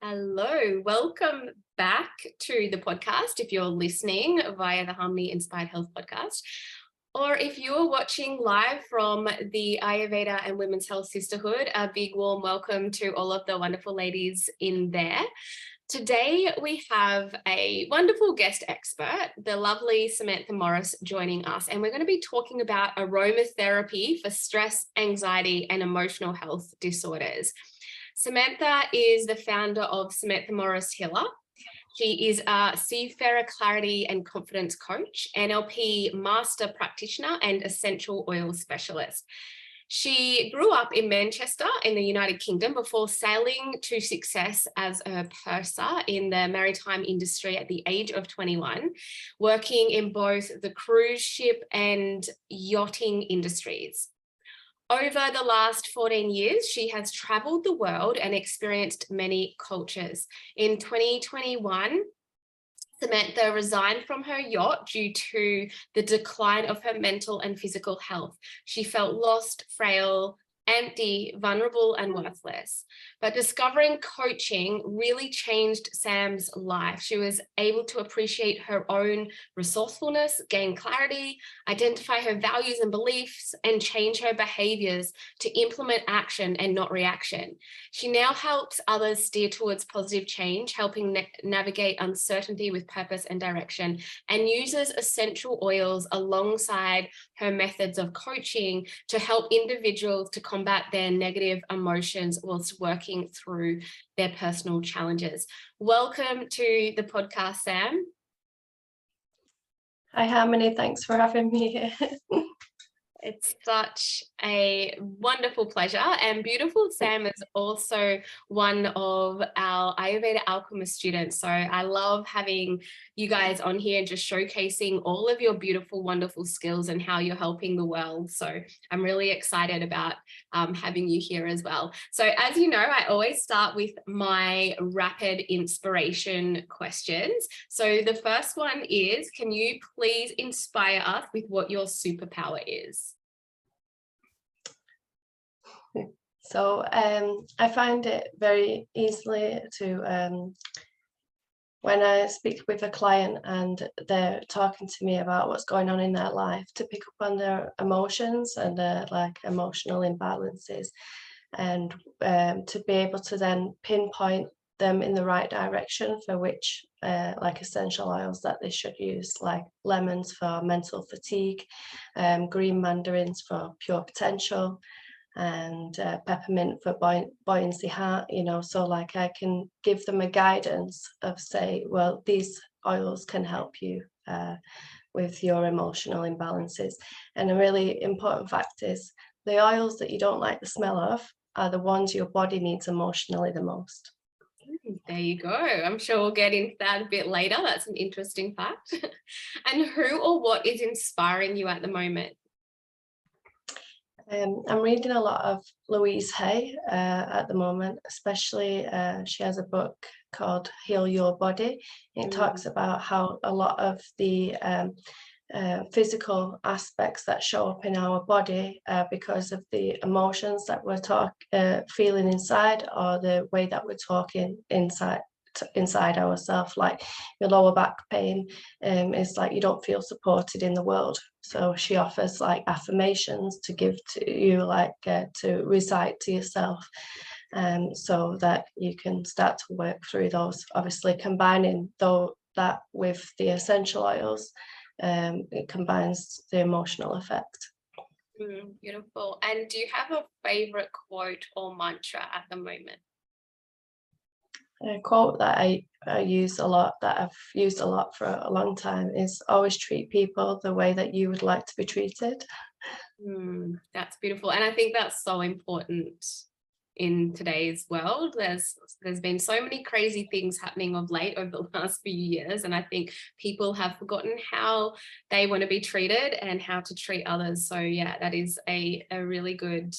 Hello, welcome back to the podcast if you're listening via the Harmony Inspired Health podcast, or if you're watching live from the Ayurveda and Women's Health Sisterhood, a big warm welcome to all of the wonderful ladies in there. Today we have a wonderful guest expert, the lovely Samantha Morris, joining us, and we're going to be talking about aromatherapy for stress, anxiety, and emotional health disorders. Samantha is the founder of Samantha Morris Healer. She is a Seafarer clarity and confidence coach, NLP Master Practitioner, and essential oil specialist. She grew up in Manchester in the United Kingdom before sailing to success as a purser in the maritime industry at the age of 21, working in both the cruise ship and yachting industries. Over the last 14 years, she has traveled the world and experienced many cultures. In 2021, Samantha resigned from her yacht due to the decline of her mental and physical health. She felt lost, frail, empty, vulnerable, and worthless. But discovering coaching really changed Sam's life. She was able to appreciate her own resourcefulness, gain clarity, identify her values and beliefs, and change her behaviors to implement action and not reaction. She now helps others steer towards positive change, helping navigate uncertainty with purpose and direction, and uses essential oils alongside her methods of coaching to help individuals to combat their negative emotions whilst working through their personal challenges. Welcome to the podcast, Sam. Hi, Harmony. Thanks for having me here. It's such a wonderful pleasure, and beautiful Sam is also one of our Ayurveda Alchemist students. So I love having you guys on here and just showcasing all of your beautiful, wonderful skills and how you're helping the world. So I'm really excited about having you here as well. So as you know, I always start with my rapid inspiration questions. So the first one is, can you please inspire us with what your superpower is? So I find it very easily to, when I speak with a client and they're talking to me about what's going on in their life, to pick up on their emotions and their emotional imbalances, and to be able to then pinpoint them in the right direction for which essential oils that they should use, like lemons for mental fatigue, green mandarins for pure potential, and peppermint for buoyancy heart, so I can give them a guidance of, say, well, these oils can help you with your emotional imbalances. And a really important fact is the oils that you don't like the smell of are the ones your body needs emotionally the most. There you go. I'm sure we'll get into that a bit later. That's an interesting fact. And who or what is inspiring you at the moment? I'm reading a lot of Louise Hay at the moment, especially she has a book called Heal Your Body. It talks about how a lot of the physical aspects that show up in our body because of the emotions that we're feeling inside, or the way that we're talking inside ourselves. Like your lower back pain is like you don't feel supported in the world, so she offers like affirmations to give to you, to recite to yourself, so that you can start to work through those. Obviously combining that with the essential oils, it combines the emotional effect. Beautiful. And do you have a favorite quote or mantra at the moment? A quote that I use a lot, that I've used a lot for a long time, is always treat people the way that you would like to be treated. That's beautiful. And I think that's so important in today's world. There's been so many crazy things happening of late over the last few years, and I think people have forgotten how they want to be treated and how to treat others. So yeah, that is a really good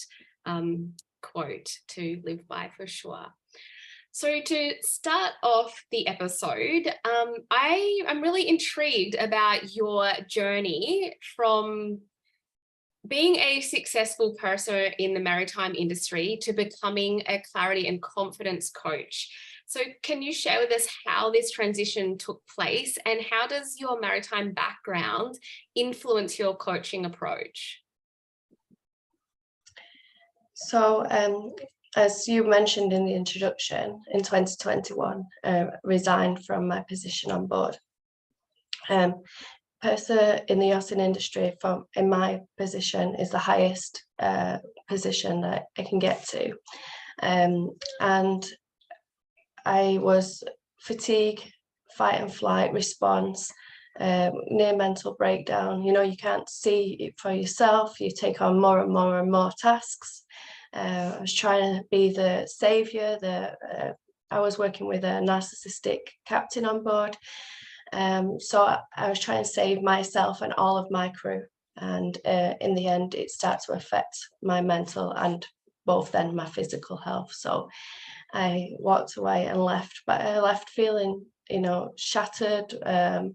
quote to live by for sure. So to start off the episode, I am really intrigued about your journey from being a successful person in the maritime industry to becoming a clarity and confidence coach. So can you share with us how this transition took place, and how does your maritime background influence your coaching approach? So, as you mentioned in the introduction, in 2021, resigned from my position on board. Purser in the yachting industry, in my position, is the highest position that I can get to. And I was fatigue, fight and flight response, near mental breakdown. You know, you can't see it for yourself. You take on more and more and more tasks. I was trying to be the savior. I was working with a narcissistic captain on board. So I was trying to save myself and all of my crew. And in the end, it started to affect my mental and both then my physical health. So I walked away and left, but I left feeling, you know, shattered,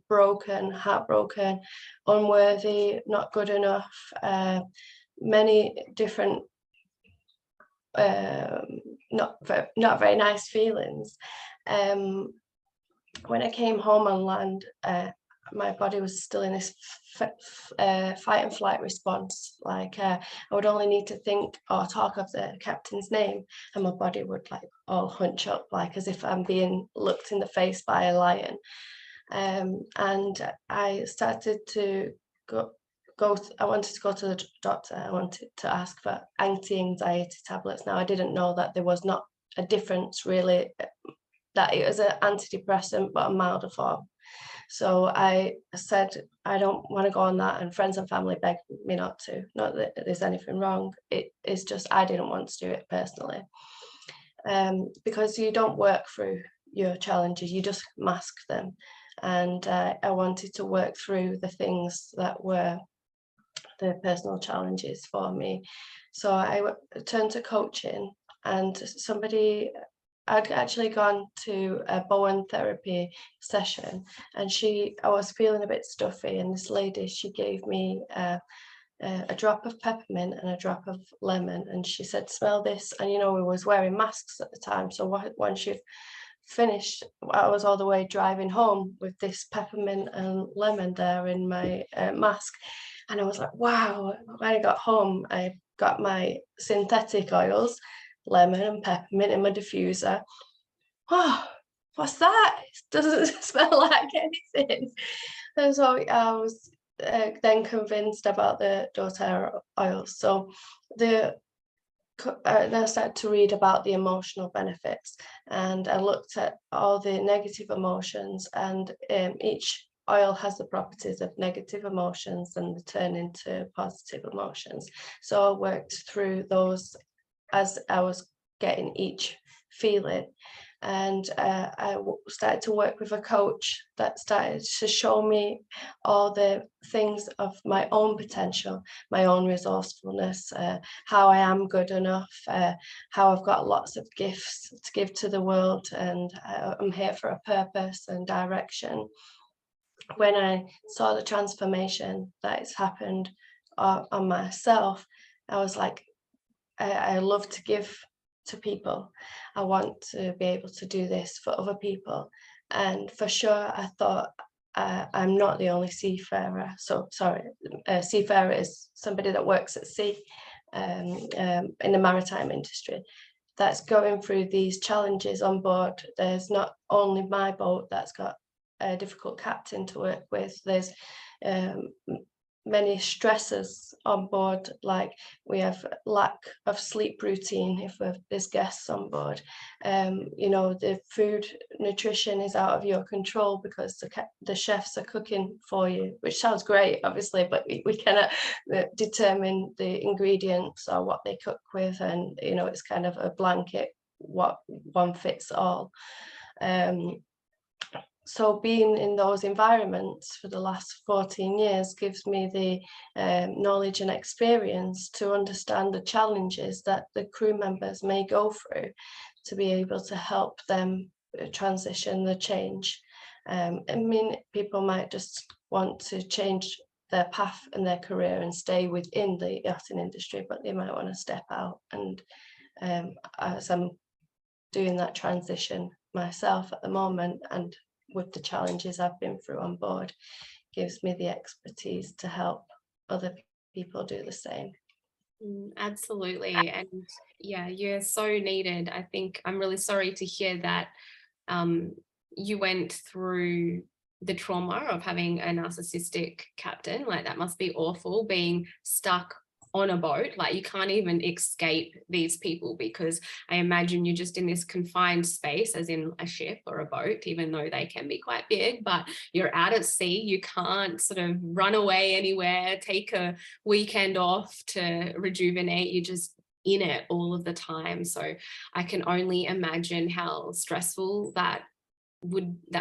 broken, heartbroken, unworthy, not good enough, many different not very nice feelings. When I came home on land, my body was still in this fight and flight response. Like I would only need to think or talk of the captain's name, and my body would like all hunch up, like as if I'm being looked in the face by a lion. And I started to go. I wanted to go to the doctor. I wanted to ask for anti-anxiety tablets. Now I didn't know that there was not a difference really, that it was an antidepressant but a milder form. So I said I don't want to go on that, and friends and family begged me not to. Not that there's anything wrong. It is just I didn't want to do it personally, because you don't work through your challenges, you just mask them. And I wanted to work through the things that were the personal challenges for me. So I turned to coaching, and I'd actually gone to a Aromatherapy session, and I was feeling a bit stuffy, and this lady, she gave me a drop of peppermint and a drop of lemon, and she said, smell this. And you know, we was wearing masks at the time, so once you've finished, I was all the way driving home with this peppermint and lemon there in my mask. And I was like, wow. When I got home, I got my synthetic oils, lemon and peppermint, in my diffuser. Oh, what's that? It doesn't smell like anything. And so I was then convinced about the doTERRA oils. So then I started to read about the emotional benefits, and I looked at all the negative emotions, and each oil has the properties of negative emotions and they turn into positive emotions. So I worked through those as I was getting each feeling. And I started to work with a coach that started to show me all the things of my own potential, my own resourcefulness, how I am good enough, how I've got lots of gifts to give to the world, and I'm here for a purpose and direction. When I saw the transformation that has happened on myself, I was like, I love to give to people. I want to be able to do this for other people. And for sure, I thought I'm not the only seafarer. So sorry, seafarer is somebody that works at sea in the maritime industry that's going through these challenges on board. There's not only my boat that's got a difficult captain to work with. There's many stresses on board, like we have lack of sleep routine if there's guests on board. You know, the food nutrition is out of your control because the chefs are cooking for you, which sounds great, obviously, but we cannot determine the ingredients or what they cook with, and you know, it's kind of a blanket, what one fits all. So being in those environments for the last 14 years gives me the knowledge and experience to understand the challenges that the crew members may go through, to be able to help them transition the change. I mean, people might just want to change their path and their career and stay within the yachting industry, but they might want to step out. And as I'm doing that transition myself at the moment, and with the challenges I've been through on board, gives me the expertise to help other people do the same. Absolutely. And yeah, you're so needed. I think I'm really sorry to hear that you went through the trauma of having a narcissistic captain. Like, that must be awful, being stuck on a boat. Like, you can't even escape these people, because I imagine you're just in this confined space, as in a ship or a boat, even though they can be quite big, but you're out at sea. You can't sort of run away anywhere, take a weekend off to rejuvenate. You're just in it all of the time. So I can only imagine how stressful that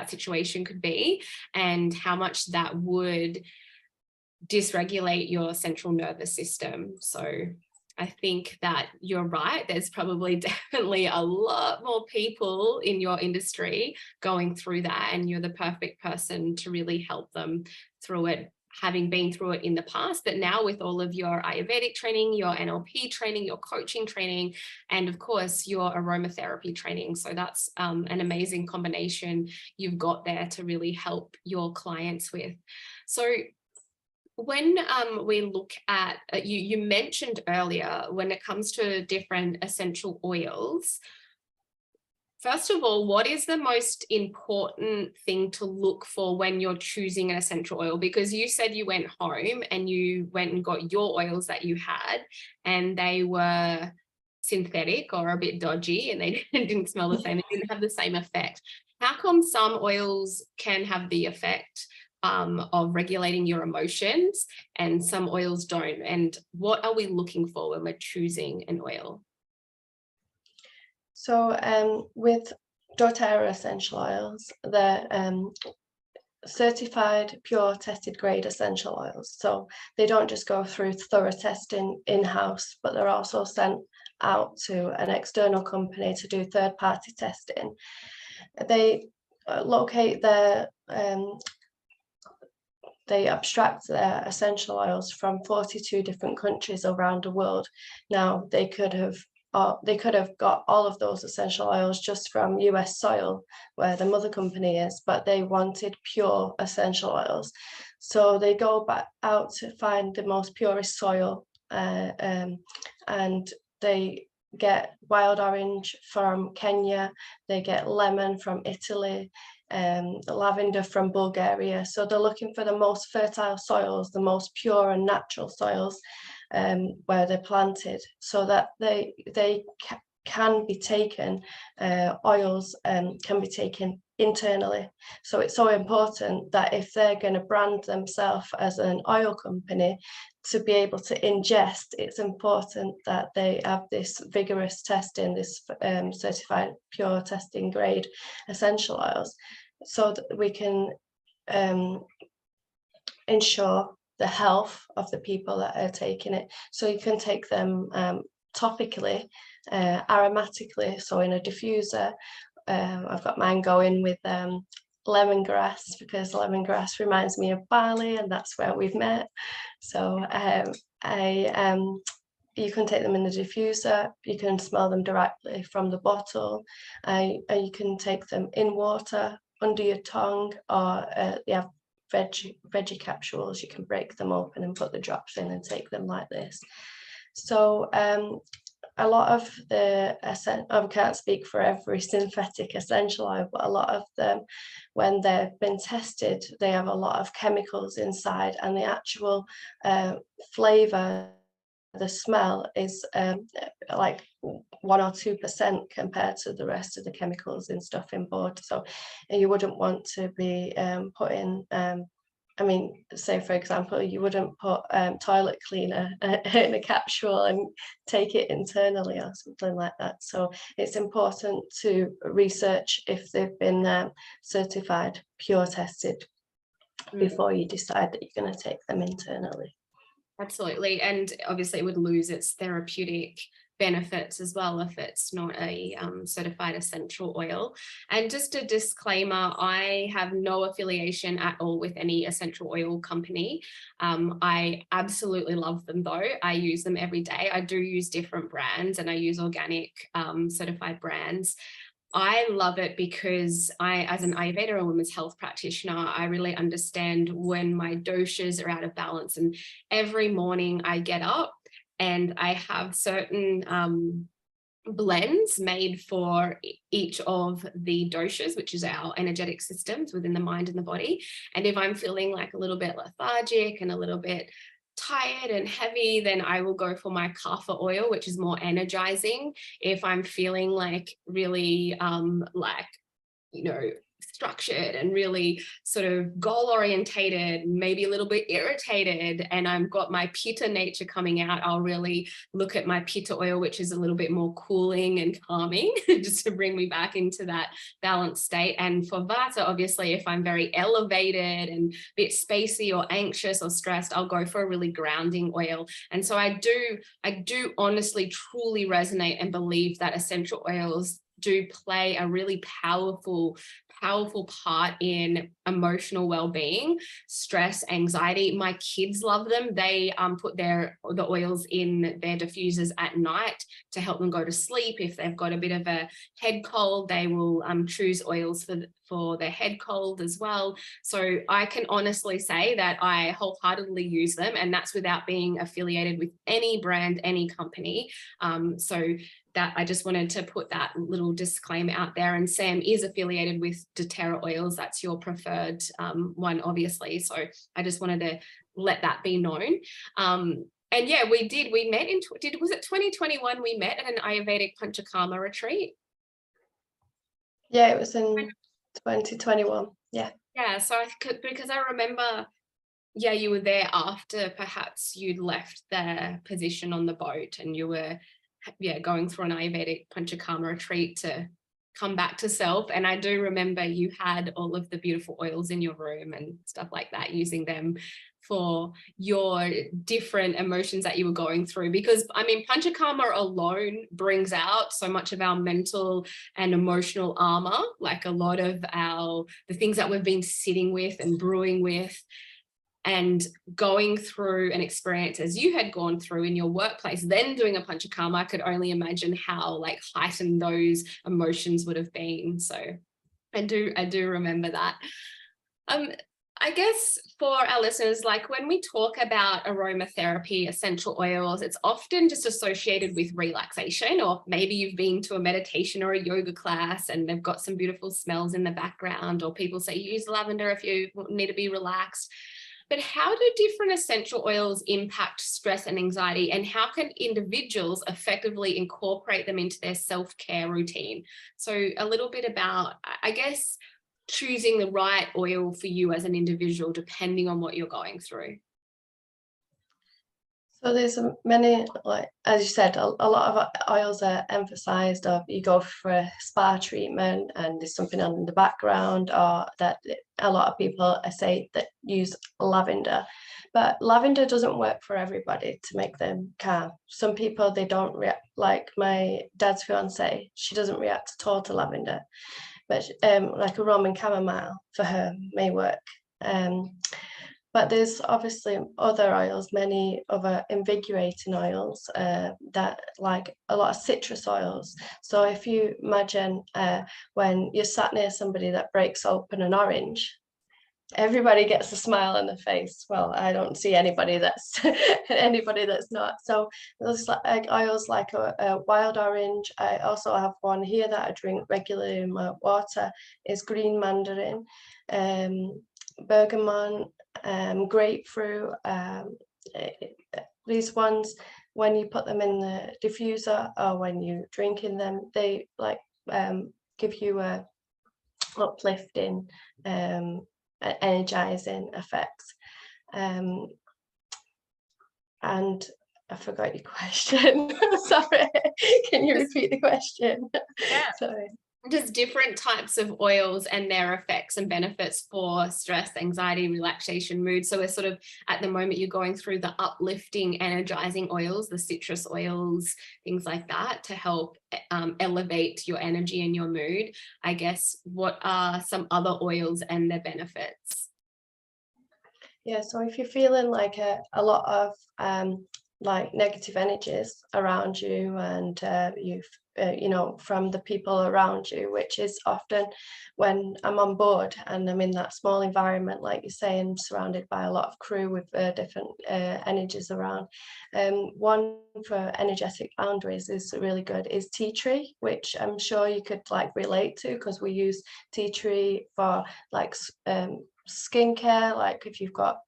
situation could be, and how much that would dysregulate your central nervous system. So I think that you're right. There's probably definitely a lot more people in your industry going through that, and you're the perfect person to really help them through it, having been through it in the past, but now with all of your Ayurvedic training, your NLP training, your coaching training, and of course your aromatherapy training. So that's an amazing combination you've got there to really help your clients with. So when we look at, you mentioned earlier, when it comes to different essential oils, first of all, what is the most important thing to look for when you're choosing an essential oil? Because you said you went home and you went and got your oils that you had, and they were synthetic or a bit dodgy, and they didn't smell the same. They didn't have the same effect. How come some oils can have the effect of regulating your emotions and some oils don't? And what are we looking for when we're choosing an oil? So with doTERRA essential oils, they're certified pure tested grade essential oils. So they don't just go through thorough testing in-house, but they're also sent out to an external company to do third-party testing. They locate their they abstract their essential oils from 42 different countries around the world. Now, they could have got all of those essential oils just from US soil, where the mother company is, but they wanted pure essential oils. So they go back out to find the most purest soil, and they get wild orange from Kenya, they get lemon from Italy, lavender from Bulgaria. So they're looking for the most fertile soils, the most pure and natural soils where they're planted, so that they can be taken, oils can be taken internally. So it's so important that if they're going to brand themselves as an oil company, to be able to ingest, it's important that they have this vigorous testing, this certified pure testing grade essential oils, so that we can ensure the health of the people that are taking it. So you can take them topically, aromatically, so in a diffuser. I've got mine going with lemongrass, because lemongrass reminds me of Bali, and that's where we've met. So you can take them in the diffuser, you can smell them directly from the bottle, you can take them in water, under your tongue, or they have veggie capsules. You can break them open and put the drops in and take them like this. So a lot of the, I can't speak for every synthetic essential oil, but a lot of them, when they've been tested, they have a lot of chemicals inside, and the actual flavour, the smell is like 1 or 2% compared to the rest of the chemicals and stuff in board. So you wouldn't want to be putting, I mean, say for example, you wouldn't put toilet cleaner in a capsule and take it internally or something like that. So it's important to research if they've been certified pure tested before you decide that you're going to take them internally. Absolutely. And obviously it would lose its therapeutic benefits as well if it's not a certified essential oil. And just a disclaimer, I have no affiliation at all with any essential oil company. I absolutely love them though. I use them every day. I do use different brands, and I use organic certified brands. I love it because as an Ayurveda and women's health practitioner, I really understand when my doshas are out of balance. And every morning I get up and I have certain blends made for each of the doshas, which is our energetic systems within the mind and the body. And if I'm feeling like a little bit lethargic and a little bit tired and heavy, then I will go for my kapha oil, which is more energizing. If I'm feeling like really structured and really sort of goal orientated, maybe a little bit irritated, and I've got my pitta nature coming out, I'll really look at my pitta oil, which is a little bit more cooling and calming, just to bring me back into that balanced state. And for vata, obviously, if I'm very elevated and a bit spacey or anxious or stressed, I'll go for a really grounding oil. And so I do honestly, truly resonate and believe that essential oils do play a really powerful part in emotional well-being, stress, anxiety. My kids love them. They put the oils in their diffusers at night to help them go to sleep. If they've got a bit of a head cold, they will choose oils for their head cold as well. So I can honestly say that I wholeheartedly use them, and that's without being affiliated with any brand, any company. So that I just wanted to put that little disclaimer out there. And Sam is affiliated with doTERRA oils. That's your preferred one, obviously. So I just wanted to let that be known. And yeah, we met was it 2021 we met at an Ayurvedic Panchakarma retreat? Yeah, it was in 2021. Yeah. Yeah, so because I remember, yeah, you were there after perhaps you'd left the position on the boat, and you were going through an Ayurvedic Panchakarma retreat to come back to self. And I do remember you had all of the beautiful oils in your room and stuff like that, using them for your different emotions that you were going through. Because I mean, Panchakarma alone brings out so much of our mental and emotional armor, like a lot of the things that we've been sitting with and brewing with. And going through an experience as you had gone through in your workplace, then doing a Panchakarma, I could only imagine how like heightened those emotions would have been. So I do remember that. I guess for our listeners, like when we talk about aromatherapy, essential oils, it's often just associated with relaxation, or maybe you've been to a meditation or a yoga class and they've got some beautiful smells in the background, or people say use lavender if you need to be relaxed. But how do different essential oils impact stress and anxiety, and how can individuals effectively incorporate them into their self-care routine? So a little bit about, I guess, choosing the right oil for you as an individual, depending on what you're going through. So there's many, like as you said, a lot of oils are emphasized of you go for a spa treatment and there's something on in the background, or that a lot of people say that use lavender. But lavender doesn't work for everybody to make them calm. Some people, they don't react, like my dad's fiance, she doesn't react at all to lavender. But like a Roman chamomile for her may work. But there's obviously other oils, many other invigorating oils that, like a lot of citrus oils. So if you imagine when you're sat near somebody that breaks open an orange, everybody gets a smile on the face. Well, I don't see anybody that's not. So there's like oils like a wild orange. I also have one here that I drink regularly in my water, is green mandarin, bergamot, grapefruit. These ones, when you put them in the diffuser or when you're drinking them, they like give you a uplifting, energizing effects. And I forgot your question. Sorry, can you repeat the question? Yeah. Sorry. Just different types of oils and their effects and benefits for stress, anxiety, relaxation, mood. So we're sort of, at the moment, you're going through the uplifting, energizing oils, the citrus oils, things like that, to help elevate your energy and your mood. I guess, what are some other oils and their benefits? Yeah, so if you're feeling like a lot of like negative energies around you, and you know, from the people around you, which is often when I'm on board and I'm in that small environment, like you're saying, surrounded by a lot of crew with different energies around. One for energetic boundaries is really good is tea tree, which I'm sure you could like relate to, because we use tea tree for like skincare, like if you've got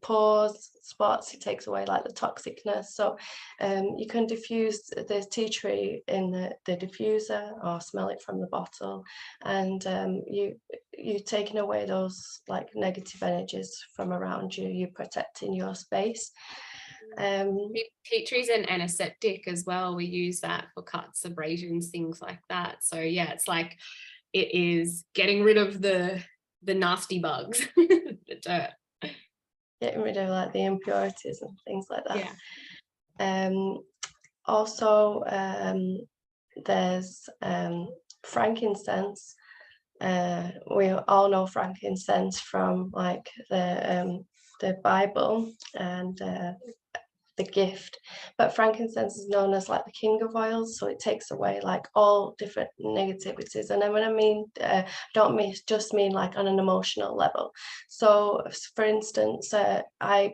pores, spots, it takes away like the toxicness. So you can diffuse the tea tree in the diffuser or smell it from the bottle, and you're taking away those like negative energies from around you. You're protecting your space. Tea tree's an antiseptic as well. We use that for cuts, abrasions, things like that. So yeah, it's like it is getting rid of the nasty bugs, the dirt. Getting rid of like the impurities and things like that. Yeah. Also, there's frankincense. We all know frankincense from like the Bible and the gift, but frankincense is known as like the king of oils, so it takes away like all different negativities. And then when I mean don't just mean like on an emotional level. So for instance, I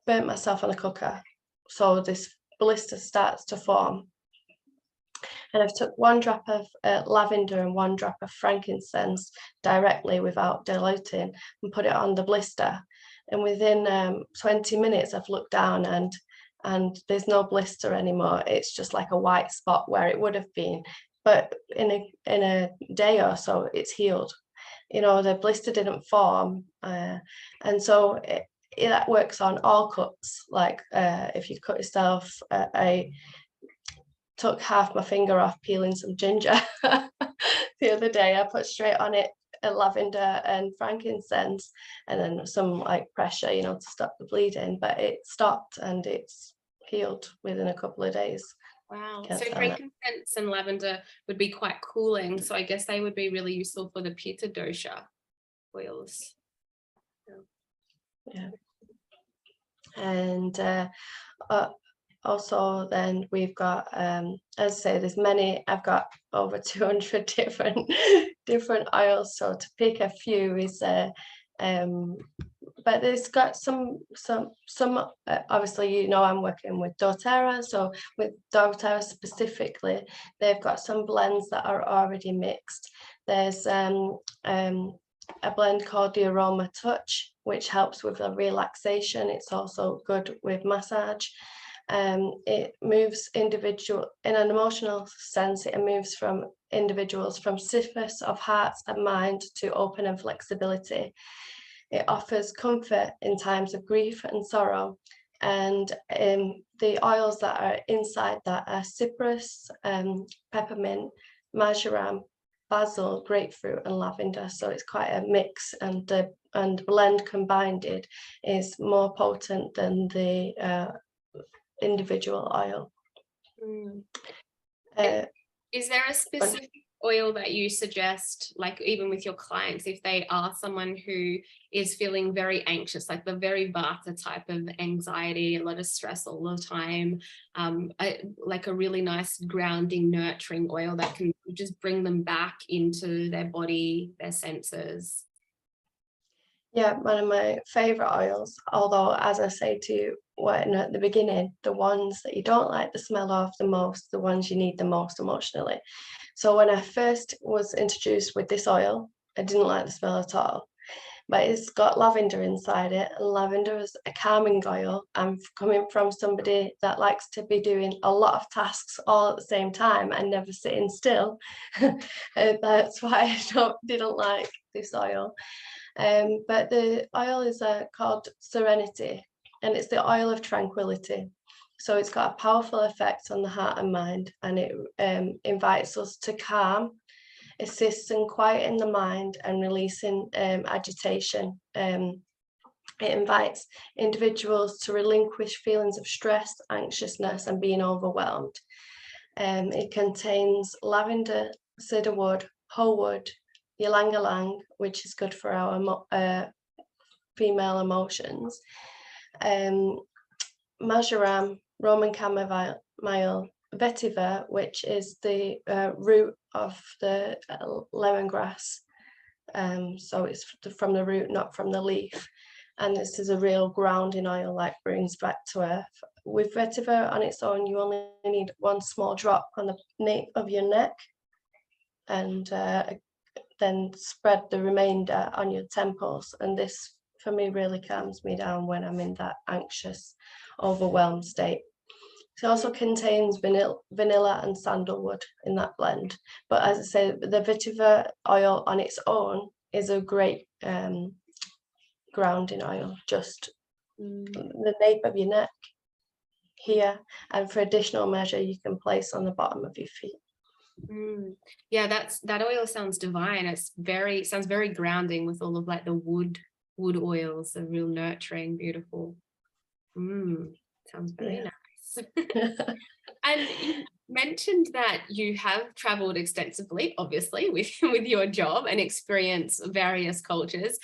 burnt myself on a cooker, so this blister starts to form, and I've took 1 drop of lavender and 1 drop of frankincense directly without diluting and put it on the blister, and within 20 minutes I've looked down and there's no blister anymore. It's just like a white spot where it would have been, but in a day or so it's healed. You know, the blister didn't form, and so that works on all cuts. Like if you cut yourself, I took half my finger off peeling some ginger the other day. I put straight on it lavender and frankincense, and then some like pressure, you know, to stop the bleeding, but it stopped and it's healed within a couple of days. Wow. So frankincense and lavender would be quite cooling. So I guess they would be really useful for the pitta dosha oils. Yeah. And also then we've got, as I say, there's many, I've got over 200 different oils. So to pick a few is, but it's got some obviously, you know, I'm working with doTERRA, so with doTERRA specifically, they've got some blends that are already mixed. There's a blend called the Aroma Touch, which helps with the relaxation. It's also good with massage. It moves individual in an emotional sense. It moves from individuals from stiffness of heart and mind to open and flexibility. It offers comfort in times of grief and sorrow. And the oils that are inside that are cypress, peppermint, marjoram, basil, grapefruit, and lavender. So it's quite a mix, and the blend combined is more potent than the individual oil. Is there a specific oil that you suggest, like even with your clients, if they are someone who is feeling very anxious, like the very vata type of anxiety, a lot of stress all the time, like a really nice grounding, nurturing oil that can just bring them back into their body, their senses? Yeah, one of my favorite oils, although as I say to you at the beginning, the ones that you don't like the smell of the most, the ones you need the most emotionally. So when I first was introduced with this oil, I didn't like the smell at all, but it's got lavender inside it, and lavender is a calming oil. I'm coming from somebody that likes to be doing a lot of tasks all at the same time and never sitting still. That's why I didn't like this oil. But the oil is called Serenity, and it's the oil of tranquility. So it's got a powerful effect on the heart and mind, and it invites us to calm, assists in quieting the mind and releasing agitation. It invites individuals to relinquish feelings of stress, anxiousness, and being overwhelmed. It contains lavender, cedarwood, wholewood, ylang ylang, which is good for our female emotions, marjoram, Roman chamomile, vetiver, which is the root of the lemongrass. So it's from the root, not from the leaf. And this is a real grounding oil, like brings back to earth. With vetiver on its own, you only need one small drop on the nape of your neck, and then spread the remainder on your temples. And this, for me, really calms me down when I'm in that anxious, overwhelmed state. It also contains vanilla and sandalwood in that blend. But as I say, the vetiver oil on its own is a great grounding oil, just the nape of your neck here. And for additional measure, you can place on the bottom of your feet. Yeah, that oil sounds divine. Sounds very grounding, with all of like the wood oils, the real nurturing, beautiful. Sounds very nice. And you mentioned that you have traveled extensively, obviously, with your job, and experienced various cultures.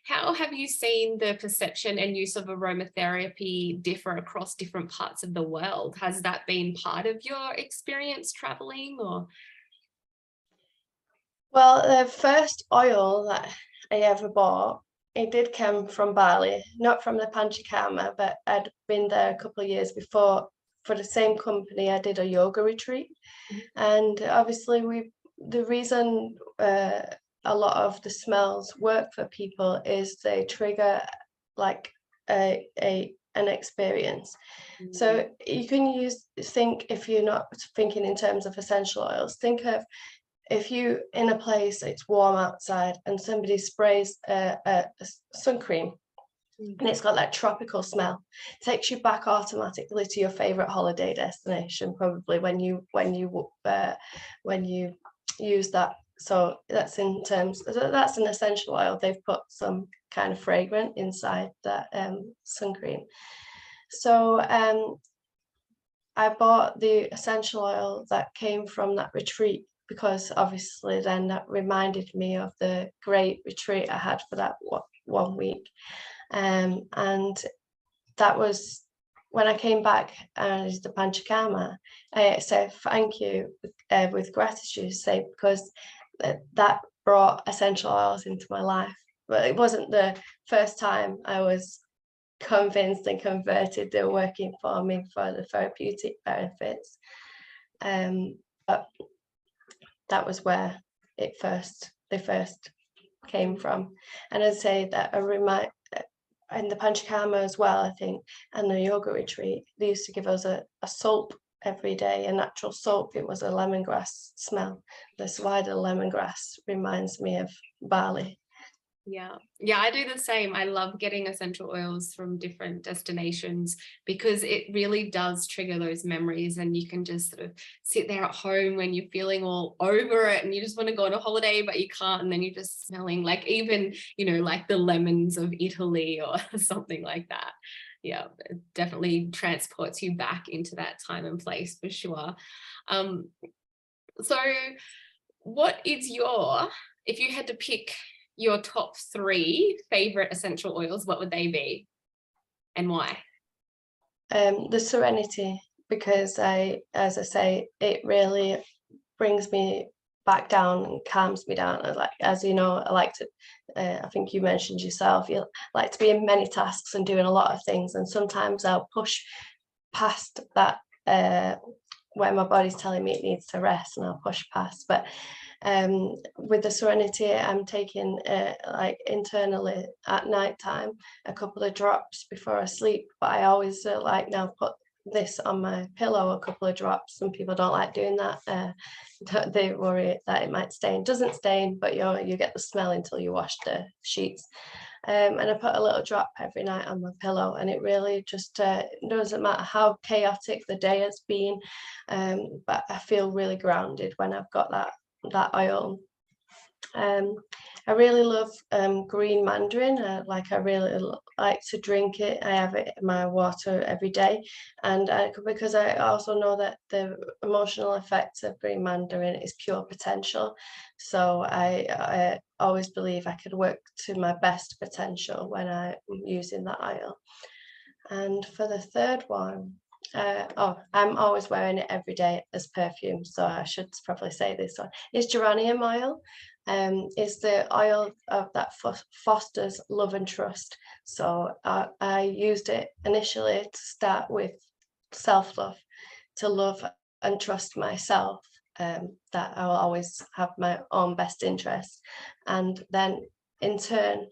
How have you seen the perception and use of aromatherapy differ across different parts of the world? Has that been part of your experience traveling, or? Well, the first oil that I ever bought, it did come from Bali, not from the Panchakama, but I'd been there a couple of years before for the same company. I did a yoga retreat, and obviously the reason a lot of the smells work for people is they trigger like an experience. So you can think, if you're not thinking in terms of essential oils, think of if you in a place, it's warm outside, and somebody sprays a sun cream, and it's got that tropical smell, it takes you back automatically to your favorite holiday destination, probably when you use that. So that's that's an essential oil. They've put some kind of fragrant inside that sun cream. So I bought the essential oil that came from that retreat, because obviously then that reminded me of the great retreat I had for that 1 week. And that was when I came back as the Panchakama. I said thank you with gratitude, because that brought essential oils into my life. But it wasn't the first time I was convinced and converted they were working for me for the therapeutic benefits. But that was where they first came from. And I'd say that in the Panchakama as well, I think, and the yoga retreat, they used to give us a soap every day, a natural soap. It was a lemongrass smell. That's why the lemongrass reminds me of Bali. Yeah, I do the same. I love getting essential oils from different destinations, because it really does trigger those memories, and you can just sort of sit there at home when you're feeling all over it and you just want to go on a holiday but you can't, and then you're just smelling like, even, like the lemons of Italy or something like that. Yeah, it definitely transports you back into that time and place for sure. So what is if you had to pick your top 3 favorite essential oils, what would they be and why? The Serenity, because as I say, it really brings me back down and calms me down. As you know, I like to, I think you mentioned yourself, you like to be in many tasks and doing a lot of things, and sometimes I'll push past that where my body's telling me it needs to rest, and I'll push past. But with the Serenity, I'm taking internally at night time a couple of drops before I sleep, but I always now put this on my pillow, a couple of drops. Some people don't like doing that. They worry that it might stain. It doesn't stain, but you get the smell until you wash the sheets. And I put a little drop every night on my pillow, and it really just doesn't matter how chaotic the day has been, but I feel really grounded when I've got that oil. I really love green mandarin. I really like to drink it. I have it in my water every day, and because I also know that the emotional effects of green mandarin is pure potential. So I always believe I could work to my best potential when I'm using that oil. And for the third one, I'm always wearing it every day as perfume, so I should probably say this one, is geranium oil. Is the oil that fosters love and trust. So I used it initially to start with self-love, to love and trust myself, that I will always have my own best interest. And then in turn,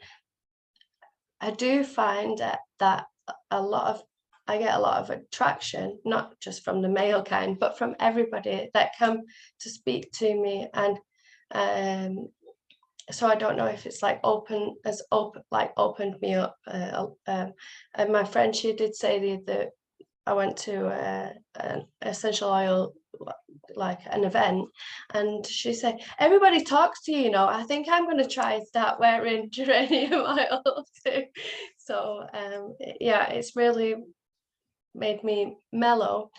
I do find that I get a lot of attraction, not just from the male kind, but from everybody that come to speak to me. And so I don't know if it's like opened me up. And my friend, she did say that I went to an essential oil, like an event, and she said, everybody talks to you, you know, I think I'm going to try and start wearing geranium oil too. So yeah, it's really made me mellow.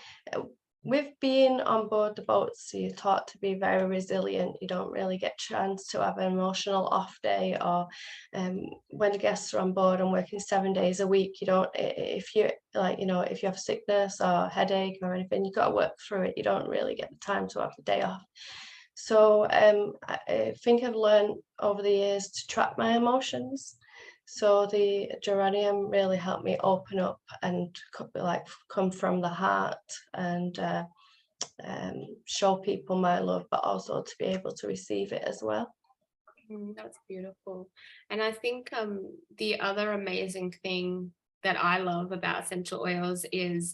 With being on board the boats, you're taught to be very resilient. You don't really get a chance to have an emotional off day, or when the guests are on board and working 7 days a week, you don't, if you like, you know, if you have sickness or headache or anything, you've got to work through it. You don't really get the time to have the day off. So I think I've learned over the years to track my emotions. So the geranium really helped me open up and come from the heart, and show people my love, but also to be able to receive it as well. That's beautiful. And I think the other amazing thing that I love about essential oils is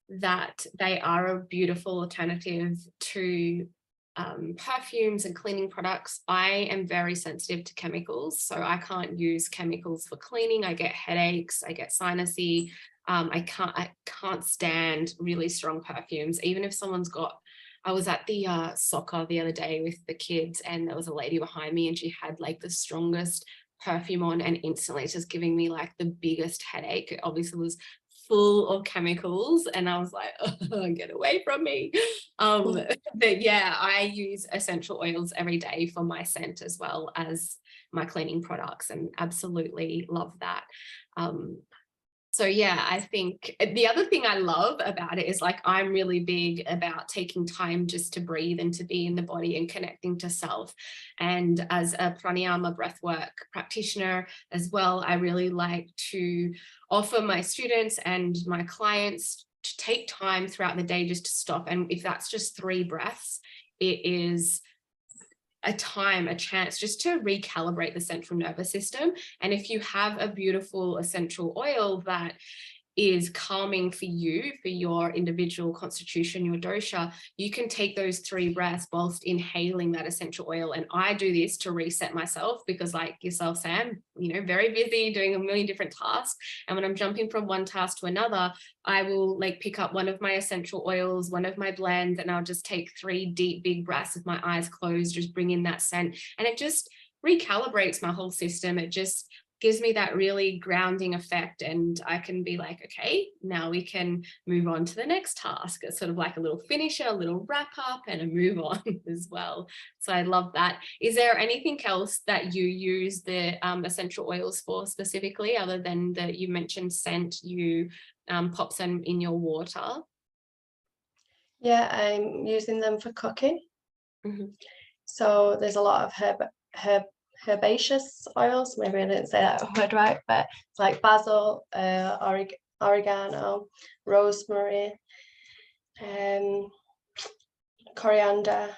that they are a beautiful alternative to perfumes and cleaning products. I am very sensitive to chemicals, so I can't use chemicals for cleaning. I get headaches, I get sinusy. I can't stand really strong perfumes, even if someone's got. I was at the soccer the other day with the kids, and there was a lady behind me, and she had like the strongest perfume on, and instantly it's just giving me like the biggest headache. It obviously was full of chemicals, and I was like, oh, get away from me. But yeah, I use essential oils every day for my scent as well as my cleaning products, and absolutely love that. So yeah, I think the other thing I love about it is, like, I'm really big about taking time just to breathe and to be in the body and connecting to self. And as a pranayama breathwork practitioner as well, I really like to offer my students and my clients to take time throughout the day just to stop. And if that's just 3 breaths, it is a chance just to recalibrate the central nervous system. And if you have a beautiful essential oil that is calming for you, for your individual constitution, your dosha, you can take those 3 breaths whilst inhaling that essential oil. And I do this to reset myself, because like yourself, Sam, you know, very busy doing a million different tasks. And when I'm jumping from one task to another, I will like pick up one of my essential oils, one of my blends, and I'll just take 3 deep, big breaths with my eyes closed, just bring in that scent. And it just recalibrates my whole system. It just gives me that really grounding effect, and I can be like, okay, now we can move on to the next task. It's sort of like a little finisher, a little wrap up, and a move on as well. So I love that. Is there anything else that you use the essential oils for specifically, other than that you mentioned scent, you pop some in your water? Yeah, I'm using them for cooking. So there's a lot of herbaceous oils. Maybe I didn't say that word right, but it's like basil, oregano, rosemary, coriander.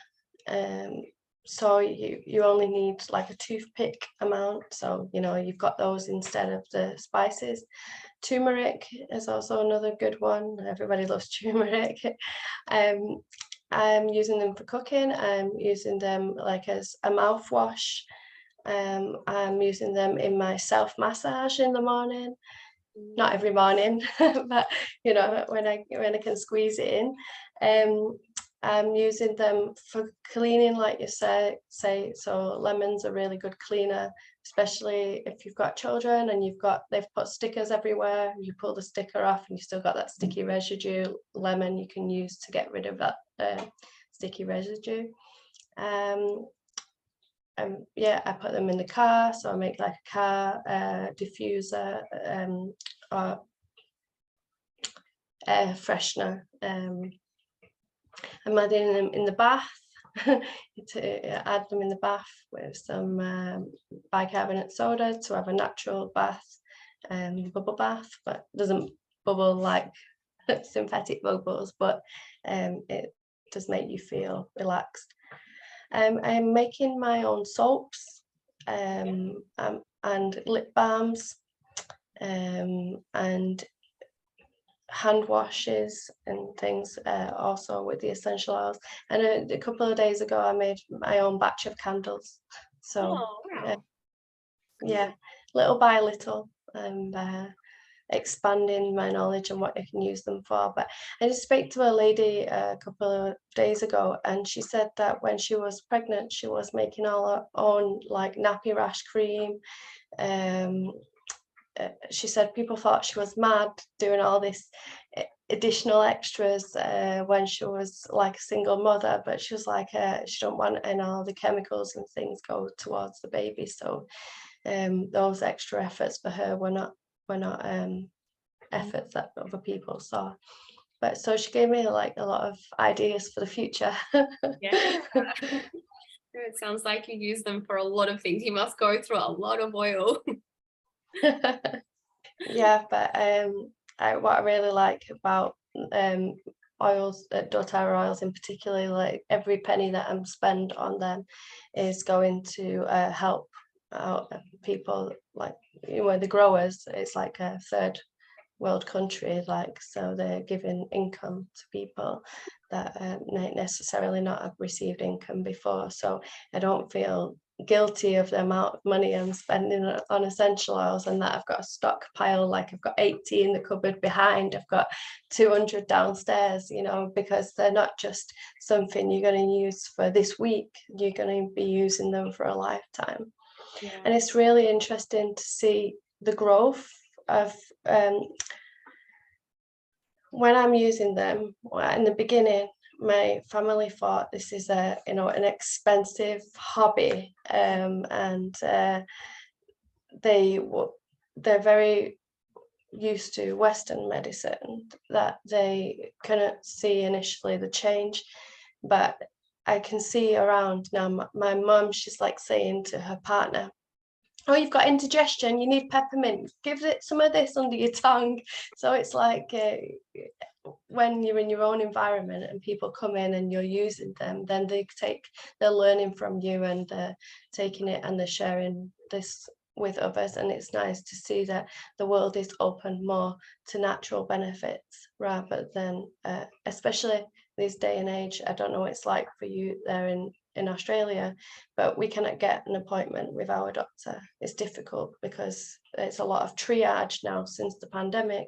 So you only need like a toothpick amount. So, you know, you've got those instead of the spices. Turmeric is also another good one. Everybody loves turmeric. I'm using them for cooking. I'm using them like as a mouthwash. I'm using them in my self-massage in the morning. Not every morning, but you know, when I can squeeze it in. I'm using them for cleaning, like you say. So lemon's a really good cleaner, especially if you've got children and they've put stickers everywhere. You pull the sticker off and you still got that sticky residue. Lemon you can use to get rid of that sticky residue. Yeah, I put them in the car, so I make like a car diffuser, or freshener. I'm adding them in the bath. To add them in the bath with some bicarbonate soda to have a natural bath, bubble bath, but doesn't bubble like synthetic bubbles, but it does make you feel relaxed. I'm making my own soaps and lip balms and hand washes and things, also with the essential oils. And a couple of days ago I made my own batch of candles, so wow. Yeah, little by little, and expanding my knowledge and what I can use them for. But I just spoke to a lady a couple of days ago, and she said that when she was pregnant she was making all her own like nappy rash cream. She said people thought she was mad doing all this additional extras when she was like a single mother, but she was like she don't want and all the chemicals and things go towards the baby, so those extra efforts for her were not efforts that other people saw. But so she gave me like a lot of ideas for the future. Yeah. It sounds like you use them for a lot of things. You must go through a lot of oil. Yeah, but what I really like about oils, doTERRA oils in particular, like every penny that I'm spend on them is going to help out people, like the growers. It's like a third world country, like, so they're giving income to people that may necessarily not have received income before. So I don't feel guilty of the amount of money I'm spending on essential oils, and that I've got a stockpile, like I've got 80 in the cupboard behind, I've got 200 downstairs, because they're not just something you're going to use for this week, you're going to be using them for a lifetime. Yeah. And it's really interesting to see the growth of when I'm using them. In the beginning, my family thought this is an expensive hobby, and they're very used to Western medicine, that they couldn't see initially the change, but I can see around now. My mum, she's like saying to her partner, "Oh, you've got indigestion, you need peppermint, give it some of this under your tongue." So it's like when you're in your own environment and people come in and you're using them, then they're learning from you, and they're taking it and they're sharing this with others. And it's nice to see that the world is open more to natural benefits rather than especially this day and age. I don't know what it's like for you there in Australia, but we cannot get an appointment with our doctor. It's difficult because it's a lot of triage now since the pandemic,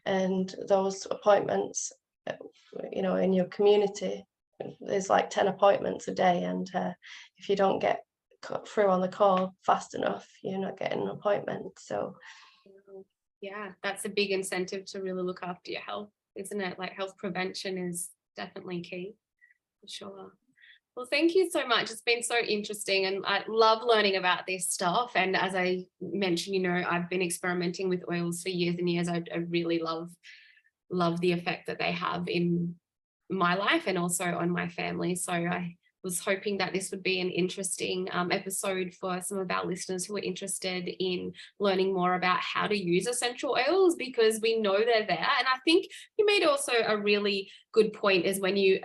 and those appointments, in your community, there's like 10 appointments a day, and if you don't get through on the call fast enough, you're not getting an appointment. So yeah, that's a big incentive to really look after your health, isn't it? Like, health prevention is definitely key, for sure. Well, thank you so much. It's been so interesting, and I love learning about this stuff. And as I mentioned, I've been experimenting with oils for years and years. I really love the effect that they have in my life and also on my family. So I was hoping that this would be an interesting episode for some of our listeners who are interested in learning more about how to use essential oils, because we know they're there. And I think you made also a really good point is when you're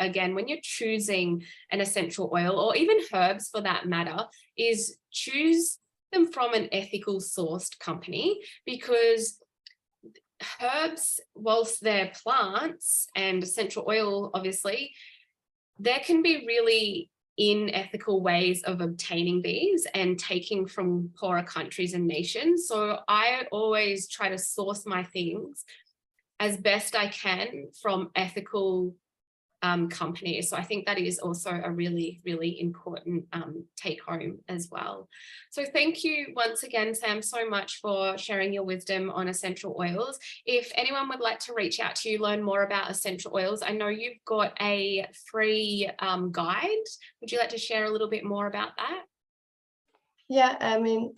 choosing an essential oil, or even herbs for that matter, is choose them from an ethical sourced company, because herbs, whilst they're plants, and essential oil, obviously, there can be really unethical ways of obtaining these and taking from poorer countries and nations. So I always try to source my things as best I can from ethical companies. So I think that is also a really, really important take home as well. So thank you once again, Sam, so much for sharing your wisdom on essential oils. If anyone would like to reach out to you, learn more about essential oils, I know you've got a free guide. Would you like to share a little bit more about that? yeah, I mean,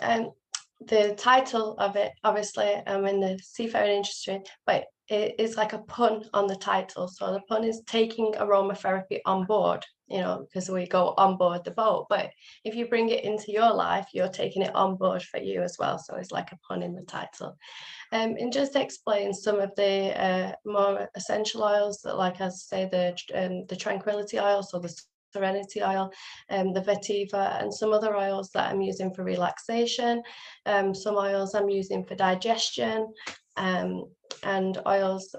the title of it, obviously I'm in the seafaring industry, but it is like a pun on the title. So the pun is taking aromatherapy on board, you know, because we go on board the boat. But if you bring it into your life, you're taking it on board for you as well. So it's like a pun in the title. And just explain some of the more essential oils that, like I say, the tranquility oil, so the serenity oil, the vetiver, and some other oils that I'm using for relaxation. Some oils I'm using for digestion, and oils.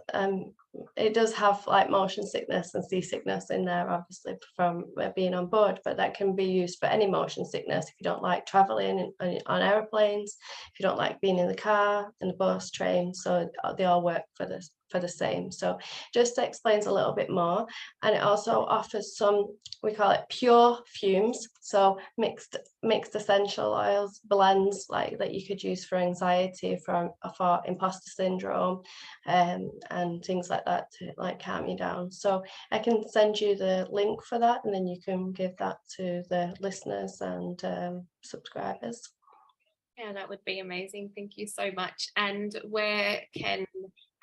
It does have like motion sickness and seasickness in there, obviously from being on board, but that can be used for any motion sickness. If you don't like traveling on airplanes, if you don't like being in the car, in the bus, train, so they all work for the same. So just explains a little bit more, and it also offers some, we call it pure fumes, so mixed essential oils blends, like that you could use for anxiety, for imposter syndrome, and things like that, to like calm you down. So I can send you the link for that, and then you can give that to the listeners and subscribers. Yeah, that would be amazing. Thank you so much. And where can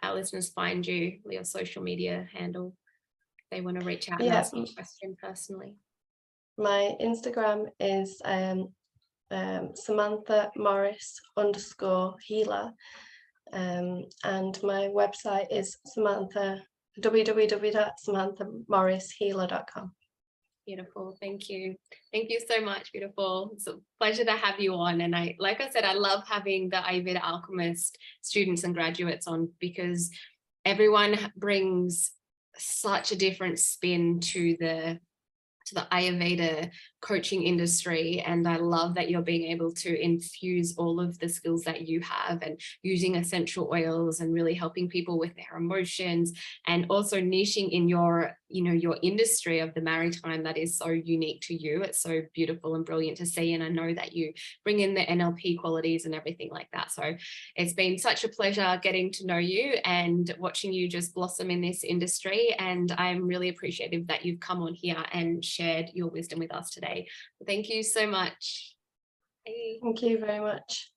our listeners find you, your social media handle, if they want to reach out and ask you a question personally? My Instagram is Samantha Morris _Healer, and my website is www.samanthamorrishealer.com. Beautiful. Thank you. Thank you so much. Beautiful. It's a pleasure to have you on. And like I said, I love having the Ayurveda Alchemist students and graduates on, because everyone brings such a different spin to the Ayurveda coaching industry, and I love that you're being able to infuse all of the skills that you have, and using essential oils and really helping people with their emotions, and also niching in your industry of the maritime that is so unique to you. It's so beautiful and brilliant to see, and I know that you bring in the NLP qualities and everything like that. So it's been such a pleasure getting to know you and watching you just blossom in this industry, and I'm really appreciative that you've come on here and shared your wisdom with us today. Thank you so much. Thank you very much.